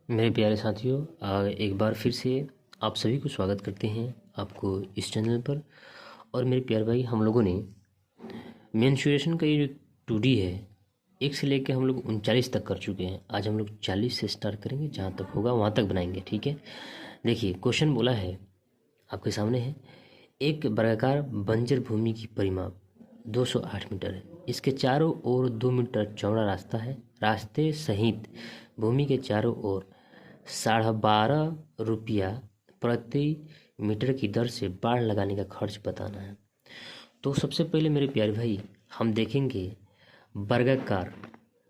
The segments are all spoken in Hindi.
मेरे प्यारे साथियों, एक बार फिर से आप सभी को स्वागत करते हैं आपको इस चैनल पर। और मेरे प्यारे भाई, हम लोगों ने मेंस्ट्रुएशन का ये जो 2D है, 1 से लेकर हम लोग 39 तक कर चुके हैं। आज हम लोग 40 से स्टार्ट करेंगे, जहाँ तक होगा वहाँ तक बनाएंगे। ठीक है, देखिए क्वेश्चन बोला है आपके सामने है, एक वर्गाकार बंजर भूमि की परिमाप 208 मीटर है। इसके चारों ओर 2 मीटर चौड़ा रास्ता है। रास्ते सहित भूमि के चारों ओर 12.5 रुपया प्रति मीटर की दर से बाड़ लगाने का खर्च बताना है। तो सबसे पहले मेरे प्यारे भाई, हम देखेंगे वर्गाकार,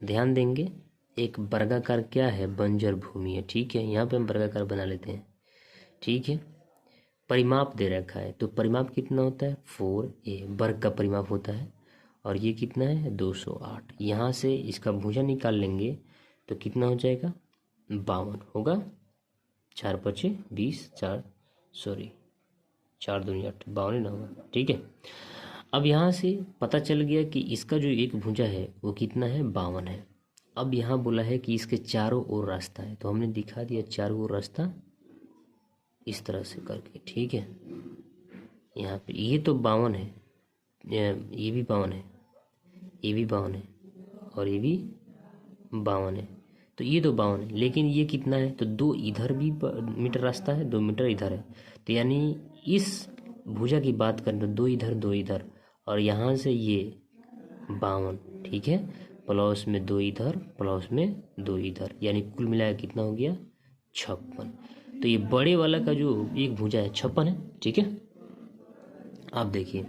ध्यान देंगे। एक वर्गाकार क्या है? बंजर भूमि है। ठीक है, यहाँ पे हम वर्गाकार बना लेते हैं। ठीक है, परिमाप दे रखा है, तो परिमाप कितना होता है? 4a वर्ग का परिमाप होता है। और ये कितना है? 208। यहाँ से इसका भुजा निकाल लेंगे तो कितना हो जाएगा? 52 होगा। 4×5 = 20, 4 दूनी 8, 52 ना होगा। ठीक है, अब यहाँ से पता चल गया कि इसका जो एक भुजा है वो कितना है? 52 है। अब यहाँ बोला है कि इसके चारों ओर रास्ता है, तो हमने दिखा दिया चारों ओर रास्ता इस तरह से करके। ठीक है, यहाँ पे ये तो 52 है, ये भी 52 है, ये भी 52 है, और ये भी 52 है। तो ये तो 52 है, लेकिन ये कितना है? तो 2 इधर भी मीटर रास्ता है, 2 मीटर इधर है। तो यानी इस भुजा की बात करें तो 2 इधर 2 इधर, और यहाँ से ये 52। ठीक है, प्लस में 2 इधर, प्लस में 2 इधर, यानी कुल मिलाकर कितना हो गया? 56। तो ये बड़े वाला का जो एक भुजा है 56 है। ठीक है, आप देखिए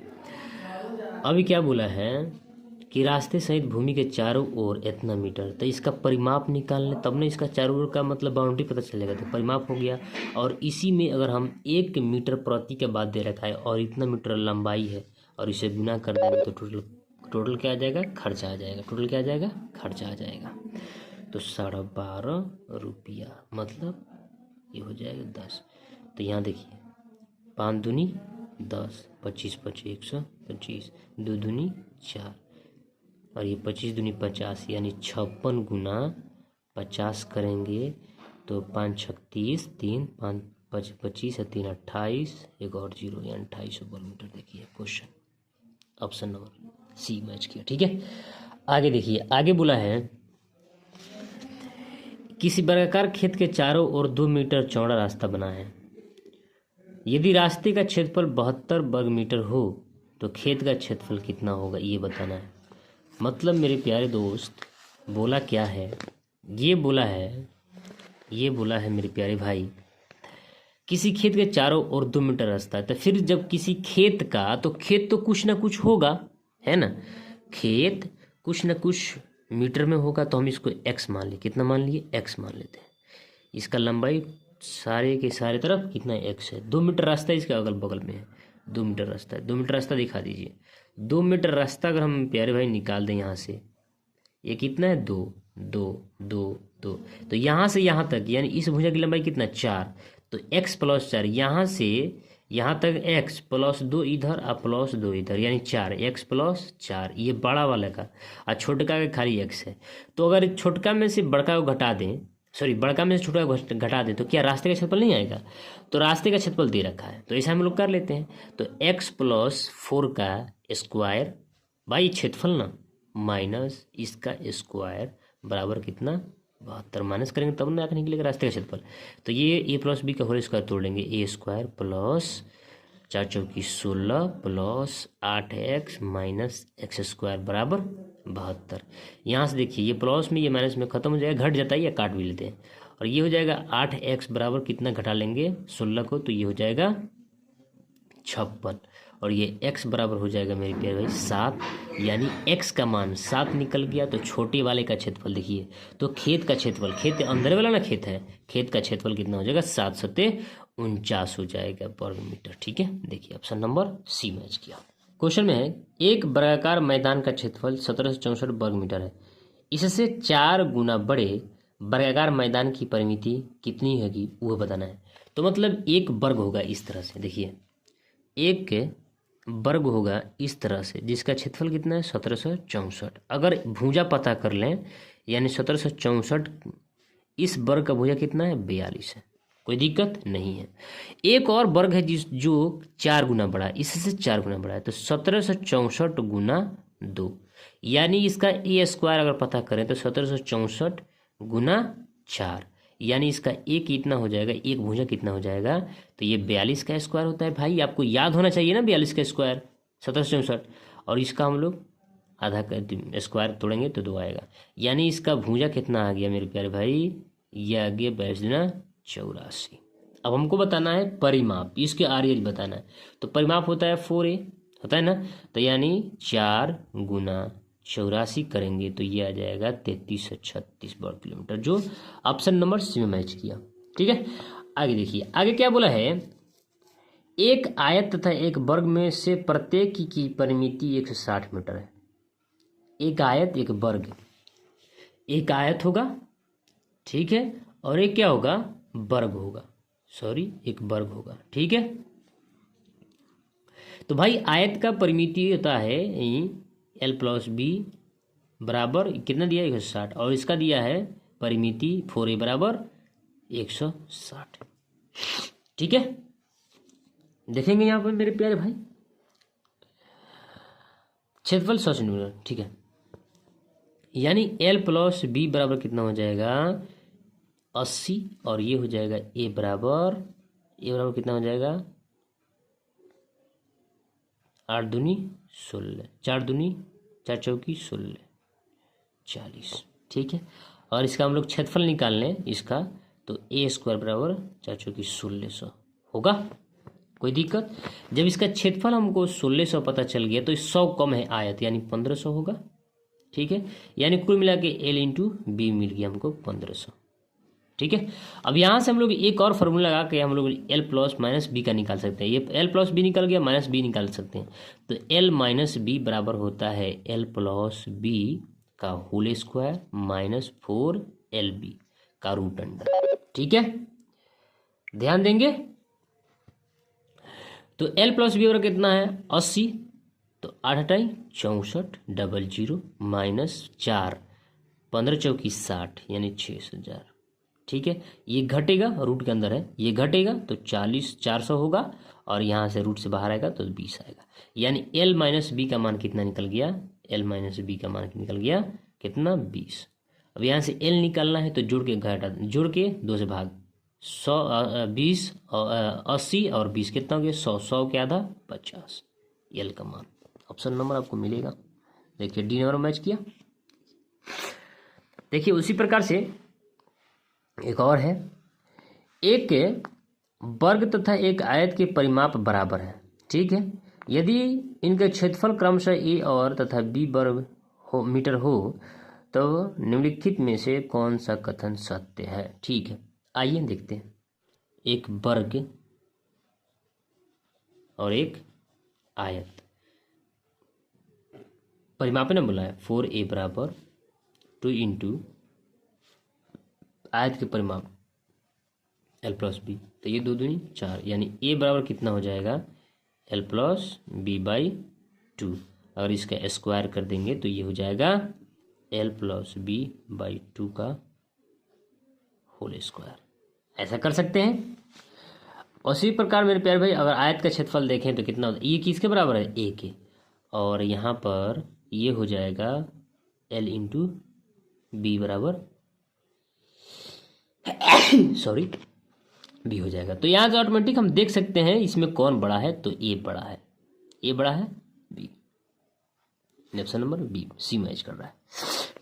अभी क्या बोला है कि रास्ते सहित भूमि के चारों ओर इतना मीटर। तो इसका परिमाप निकाल लें, तब ना इसका चारों ओर का मतलब बाउंड्री पता चलेगा। तो परिमाप हो गया, और इसी में अगर हम 1 मीटर प्रति के बाद दे रखा है और इतना मीटर लंबाई है और इसे गुना कर देंगे तो टोटल क्या आ जाएगा? खर्चा आ जाएगा। टोटल क्या आ जाएगा? खर्चा आ जाएगा। तो 12.5 रुपया मतलब ये हो जाएगा 10। तो यहाँ देखिए 5 दूनी 10, 25 25 125, 2 दूनी 4, और ये 25 दूनी 50, यानी 56 गुना 50 करेंगे तो 5 छक 30, 3 5 25 है, 3 28, एक और 0, यानी 2800 वर्ग मीटर। देखिए question option number C match किया। ठीक है, आगे देखिए, आगे बोला है किसी वर्गाकार खेत के चारों ओर 2 मीटर चौड़ा रास्ता बना है। यदि रास्ते का क्षेत्रफल 72 वर्ग मीटर हो तो खेत का क्षेत्रफल कितना होगा, ये बताना है। मतलब मेरे प्यारे दोस्त, बोला क्या है? ये बोला है मेरे प्यारे भाई, किसी खेत के चारों ओर 2 मीटर रास्ता है। तो फिर जब किसी खेत का, तो खेत तो कुछ ना कुछ होगा, है ना? खेत कुछ ना कुछ मीटर में होगा, तो हम इसको x मान लिए। कितना मान लिए? x मान लेते हैं। इसका लंबाई सारे के सारे तरफ कितना x है? 2 मीटर रास्ता इसके अगल बगल में है। 2 मीटर रास्ता है, 2 मीटर रास्ता दिखा दीजिए। 2 मीटर रास्ता अगर हम प्यारे भाई निकाल दें यहाँ से, ये कितना है? 2 2 2 2। तो यहाँ से यहाँ तक, यानी इस भुजा की लंबाई कितना? 4। तो x + 4, यहाँ से यहाँ तक x + 2 इधर और +2 इधर, यानी 4, x + 4। ये बड़ा वाला का, और छोटका का खाली x है। तो अगर छोटका में से बड़का को घटा दें, सॉरी बड़का में से छोटा को घटा दें, तो क्या रास्ते का क्षेत्रफल नहीं आएगा? तो रास्ते का क्षेत्रफल दे रखा है, तो ऐसा हम लोग कर लेते हैं। तो x + 4 का स्क्वायर भाई क्षेत्रफल ना, माइनस इसका स्क्वायर बराबर कितना? 72। माइनस करेंगे तब ना आकर निकलेगा रास्ते का क्षेत्रफल। तो ये a + b का होल स्क्वायर तोड़ लेंगे, a² + 4 चौकी 16 + 8x - x² बराबर 72। यहाँ से देखिए ये प्लस में ये माइनस में खत्म हो जाएगा, घट जाता है या काट भी लेते हैं। और ये हो जाएगा 8x बराबर कितना घटा लेंगे 16 को, तो ये हो जाएगा 56। और ये x बराबर हो जाएगा मेरे प्यारे भाई 7, यानी x का मान 7 निकल गया। तो छोटे वाले का क्षेत्रफल देखिए, तो खेत का क्षेत्रफल, खेत अंदर वाला ना खेत है, खेत का क्षेत्रफल कितना हो जाएगा? 7×7 = 49 हो जाएगा वर्ग मीटर। ठीक है, देखिए ऑप्शन नंबर सी मैच किया। क्वेश्चन में है, एक वर्गाकार मैदान का क्षेत्रफल 1764 वर्ग मीटर है। इससे 4 गुना बड़े वर्गाकार मैदान की परिमिति कितनी होगी, वो बताना है। तो मतलब एक वर्ग होगा इस तरह से, देखिए एक वर्ग होगा इस तरह से, जिसका क्षेत्रफल कितना है? 1764। अगर भुजा पता कर लें, यानी 1764 इस वर्ग का भुजा कितना है? 42 है। कोई दिक्कत नहीं है। एक और वर्ग है जो 4 गुना बड़ा है, इससे 4 गुना बड़ा है, तो 1764 गुना 2, यानी इसका ए स्क्वायर अगर पता करें तो 1764 गुना 4, यानी इसका ए कितना हो जाएगा, एक भुजा कितना हो जाएगा, तो ये 42 का स्क्वायर होता है। भाई आपको याद होना चाहिए ना 42 का स्क्वायर 1764, और इसका हम लोग आधा का स्क्वायर तोड़ेंगे तो 2 आएगा, यानी इसका भुजा कितना आ गया मेरे प्यारे भाई, ये आ गया 82 अब हमको बताना है परिमाप, इसके आर्य बताना है। तो परिमाप होता है 4a होता है ना, तो यानी 4 गुना 84 करेंगे तो ये आ जाएगा 3336 वर्ग किलोमीटर, जो ऑप्शन नंबर सी में मैच किया। ठीक है, आगे देखिए, आगे क्या बोला है, एक आयत तथा एक वर्ग में से प्रत्येक की परिमिति 160 मीटर है। एक आयत एक वर्ग, एक आयत होगा, ठीक है, और एक क्या होगा, वर्ग होगा, सॉरी एक वर्ग होगा। ठीक है, तो भाई आयत का परिमिति होता है l प्लस बी बराबर कितना दिया 160, और इसका दिया है परिमिति 4a बराबर 160। ठीक है, देखेंगे यहाँ पर मेरे प्यारे भाई, क्षेत्रफल 100 सेंटीमीटर। ठीक है, यानी l प्लस बी बराबर कितना हो जाएगा 80, और ये हो जाएगा ए बराबर कितना हो जाएगा 8 दूनी 16, 4 दूनी 4 चौकी 16, 40। ठीक है, और इसका हम लोग क्षेत्रफल निकाल लें इसका, तो ए स्क्वायर बराबर 4 चौकी 1600 होगा। कोई दिक्कत, जब इसका क्षेत्रफल हमको 1600 पता चल गया तो 100 कम है आयत, यानी 1500 होगा। ठीक है, यानी कुल मिला के एल इंटू बी मिल गया हमको 1500। ठीक है, अब यहाँ से हम लोग एक और फार्मूला लगा के हम लोग एल प्लस माइनस बी का निकाल सकते हैं। ये एल प्लस बी निकल गया, माइनस बी निकाल सकते हैं, तो एल माइनस बी बराबर होता है एल प्लस बी का होल स्क्वायर माइनस 4LB का रूट अंडर। ठीक है, ध्यान देंगे, तो एल प्लस बी बराबर कितना है 80, तो 8 टाइम 64 00 माइनस 4 15 चौकी 60, यानी 6000। ठीक है, ये घटेगा, रूट के अंदर है, ये घटेगा तो 400 होगा, और यहाँ से रूट से बाहर आएगा तो 20 आएगा, यानी एल माइनस बी का मान कितना निकल गया, एल माइनस बी का मान निकल गया कितना 20। अब यहाँ से एल निकालना है तो जोड़ के घटा, जोड़ के 2 से भाग, 20 80 और 20 कितना हो गया 100, 100 के आधा 50, एल का मान ऑप्शन नंबर आपको मिलेगा। देखिए डी नंबर मैच किया। देखिए उसी प्रकार से एक और है, एक वर्ग तथा एक आयत के परिमाप बराबर है। ठीक है, यदि इनके क्षेत्रफल क्रमशः ए और तथा बी वर्ग मीटर हो तो निम्नलिखित में से कौन सा कथन सत्य है। ठीक है, आइए देखते हैं, एक वर्ग और एक आयत, परिमाप ने बोला है 4a बराबर 2 इंटू आयत के परिमाप l प्लस बी, तो ये 2 दूनी 4, यानी a बराबर कितना हो जाएगा l प्लस बी बाई 2, अगर इसका स्क्वायर कर देंगे तो ये हो जाएगा l प्लस बी बाई 2 का होल स्क्वायर। ऐसा कर सकते हैं। उसी प्रकार मेरे प्यारे भाई अगर आयत का क्षेत्रफल देखें तो कितना होता है, ये किसके बराबर है a के, और यहाँ पर ये हो जाएगा l इंटू बी बराबर सॉरी बी हो जाएगा। तो यहाँ से ऑटोमेटिक हम देख सकते हैं इसमें कौन बड़ा है, तो ए बड़ा है, ए बड़ा है B, option number B C match कर रहा है।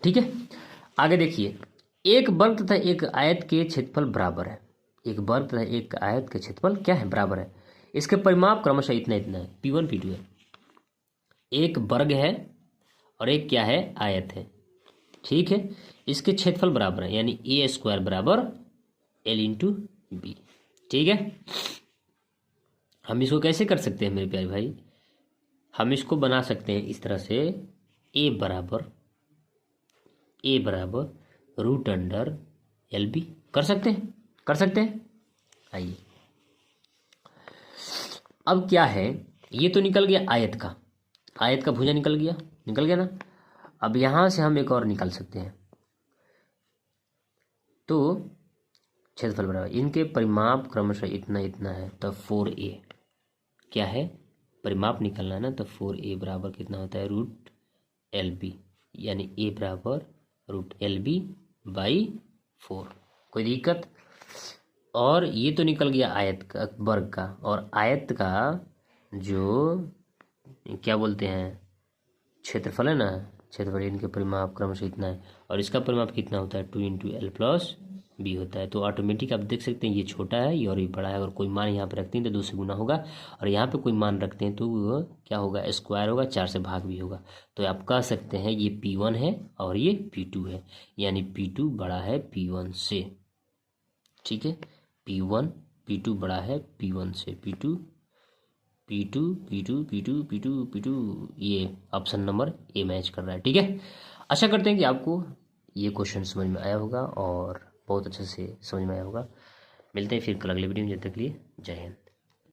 ठीक है, आगे देखिए, एक वर्ग तथा एक आयत के क्षेत्रफल बराबर है। एक वर्ग तथा एक आयत के क्षेत्रफल क्या है, बराबर है। इसके परिमाप क्रमशः इतना इतना है, P1 P2 है। एक वर्ग है और एक क्या है, आयत है। ठीक है, इसके क्षेत्रफल बराबर है, यानी ए स्क्वायर बराबर एल इंटू बी। ठीक है, हम इसको कैसे कर सकते हैं मेरे प्यारे भाई, हम इसको बना सकते हैं इस तरह से, ए बराबर रूट अंडर एल बी, कर सकते हैं। आइए, अब क्या है, ये तो निकल गया आयत का भुजा निकल गया ना। अब यहाँ से हम एक और निकाल सकते हैं, तो क्षेत्रफल बराबर, इनके परिमाप क्रमशः इतना इतना है, तो 4a क्या है, परिमाप निकालना है ना, तो 4a बराबर कितना होता है, रूट LB, यानी a बराबर रूट LB बाई 4। कोई दिक्कत? और ये तो निकल गया आयत का, वर्ग का, और आयत का जो क्या बोलते हैं क्षेत्रफल है ना, क्षेत्रफल, इनके परिमाप क्रमशः इतना है, और इसका परिमाप कितना होता है, 2 इंटू L प्लस B होता है। तो ऑटोमेटिक आप देख सकते हैं ये छोटा है ये और ये बड़ा है। अगर कोई मान यहाँ पे रखते हैं तो 2 से गुना होगा, और यहाँ पे कोई मान रखते हैं तो वो क्या होगा, स्क्वायर होगा, 4 से भाग भी होगा। तो आप कह सकते हैं ये P1 है और ये P2 है, यानी P2 बड़ा है P1 से। ठीक है, P2 बड़ा है P1 से, P2 ये ऑप्शन नंबर ए मैच कर रहा है। ठीक है, आशा करते हैं कि आपको ये क्वेश्चन समझ में आया होगा और बहुत अच्छे से समझ में आया होगा। मिलते हैं फिर कल अगले वीडियो में, जब तक के लिए जय हिंद।